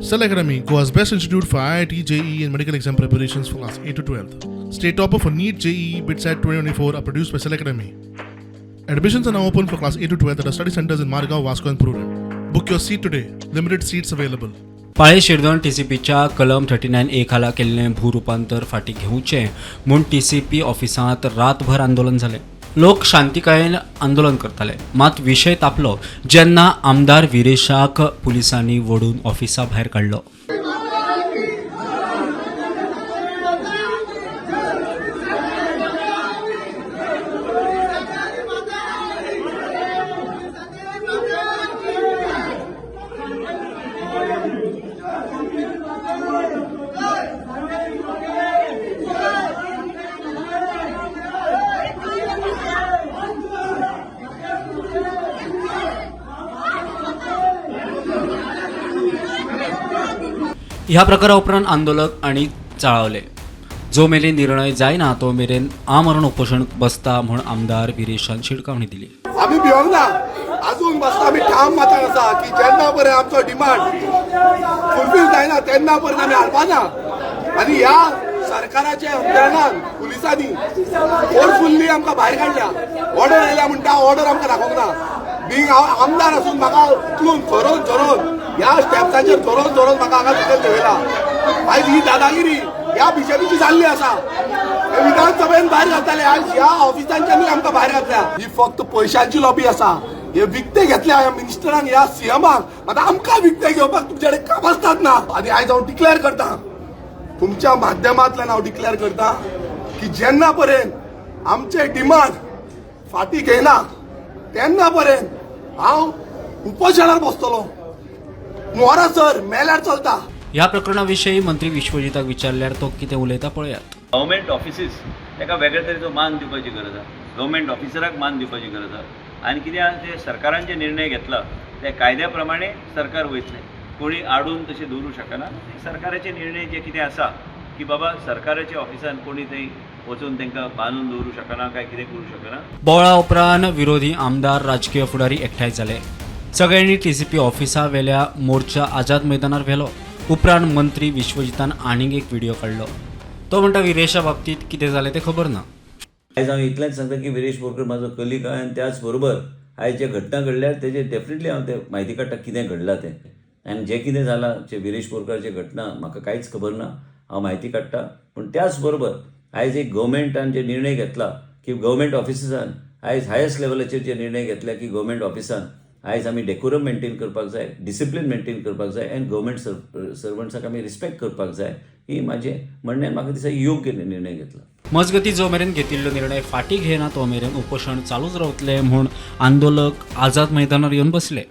Cell Academy, Goa's best institute for IIT, JEE and medical exam preparations for class 8 to 12th. State topper for NEET, JEE, BITSAT 2024 are produced by Cell Academy. Admissions are now open for class 8 to 12th at our study centers in Margao, Vasco and Purun. Book your seat today. Limited seats available. Pale शिरदोन टीसीपीच्या कलम 39A खाला केल्लें भूरूपांतर फाटीं घेवचें म्हूण TCP ऑफिसांत रातभर आंदोलन जालें. लोक शांतिकायेन आंदोलन करताले, मात विशय तापलो जेन्ना आमदार विरेशाक पुलिसांनी वडून ऑफिसा भायर काडलो. ह्या प्रकारा उपरांत आंदोलक आनी चाळवले. जो मेरेन निर्णय जायना तो मेरेन आमरण उपोशण बसता म्हूण आमदार विरेशान शिडकावणी दिली. आम्ही भिवंक ना, अजून बसता आम्ही ठाम मातान आसा की जेन्ना पर्यंत आमचो डिमांड फुलफील जायना तेन्ना पर्यंत आमी हाडपाना. आनी ह्या सरकाराच्या यंत्रणान पुलिसांनी फोर्सफुल्ली आमकां भायर काडल्या. ऑर्डर आयल्या म्हणटा ऑर्डर आमकां दाखोवंक ना. बींग आमदार असून म्हाका उचलून चोरून ह्या स्टेप्साचेर चोरून म्हाका हांगा सकयल देवयला. आयज ही दादागिरी ह्या बीजेपीची जाल्ली आसा. विधानसभेन भायर घालताले, आज ह्या ऑफिसांच्यानी आमकां भायर घातल्या. ही फक्त पयशांची लॉबी आसा. हे विकते घेतल्या ह्या मिनिस्टरांक, ह्या सीएमाक. आता आमकां विकते घेवपाक तुमचे कडेन काम आसतात ना. आनी आयज हांव डिक्लेअर करता, तुमच्या माध्यमांतल्यान हांव डिक्लेअर करता की जेन्ना पर्यंत आमचे डिमांड फाटी घेयना तेन्ना पर्यंत हांव उपोशणाक बसतलो. मोरासर मेल्यार चलता. ह्या प्रकरणाविशयी मंत्री विश्वजिताक विचारल्यार तो कितें उलयता पळयात. गव्हर्मेंट ऑफिसीस ताका वेगळे तरेचो मान दिवपाची गरज आसा. गव्हर्मेंट ऑफिसराक मान दिवपाची गरज आसा. आनी कित्याक ते सरकारान जे निर्णय घेतला ते कायद्या प्रमाणे सरकार वयतले. कोणी आडून तशें दवरूं शकना. सरकाराचे निर्णय जे कितें आसा की बाबा सरकाराच्या ऑफिसान कोणी थंय वचून तांकां बांदून दवरूं शकना काय कितें करूं शकना. बोळा उपरांत विरोधी आमदार राजकीय फुडारी एकठांय जाले. सगळ्यांनी टीसीपी ऑफिसा वेल्या मोर्चा आझाद मैदानार व्हेलो. उपरांत मंत्री विश्वजितान आनीक एक व्हिडिओ काडलो. तो म्हणटा विरेशा बाबतीत कितें जालें तें खबर ना. आयज हांव इतलेंच सांगता की विरेश बोरकर म्हाजो कलीग आहा आनी त्याच बरोबर आयज जे घटना घडल्यार तेजे डेफिनेटली हांव ते म्हायती काडटा कितें घडलां तें. आनी जें कितें जालां जे विरेश बोरकाराचे घटना म्हाका कांयच खबर ना. हांव म्हायती काडटा. पूण त्याच बरोबर आयज एक गव्हर्मेंटान जे निर्णय घेतला की गव्हर्मेंट ऑफिसांत आयज हायस्ट लेवलाचेर जे निर्णय घेतला की गव्हर्मेंट ऑफिसांत आयज आमी डेकोरम मेंटेन करपाक जाय, डिसिप्लीन मेंटेन करपाक जाय आनी गव्हर्मेंट सर्वंट्साक आमी रिस्पेक्ट करपाक जाय. ही म्हाजें म्हणणें म्हाका दिसता योग्य निर्णय घेतला. मजगती जो मेरेन घेतिल्लो निर्णय फाटीं घेना तो मेरेन उपोशण चालूच रावतलें म्हूण आंदोलक आझाद मैदानार येवन बसले.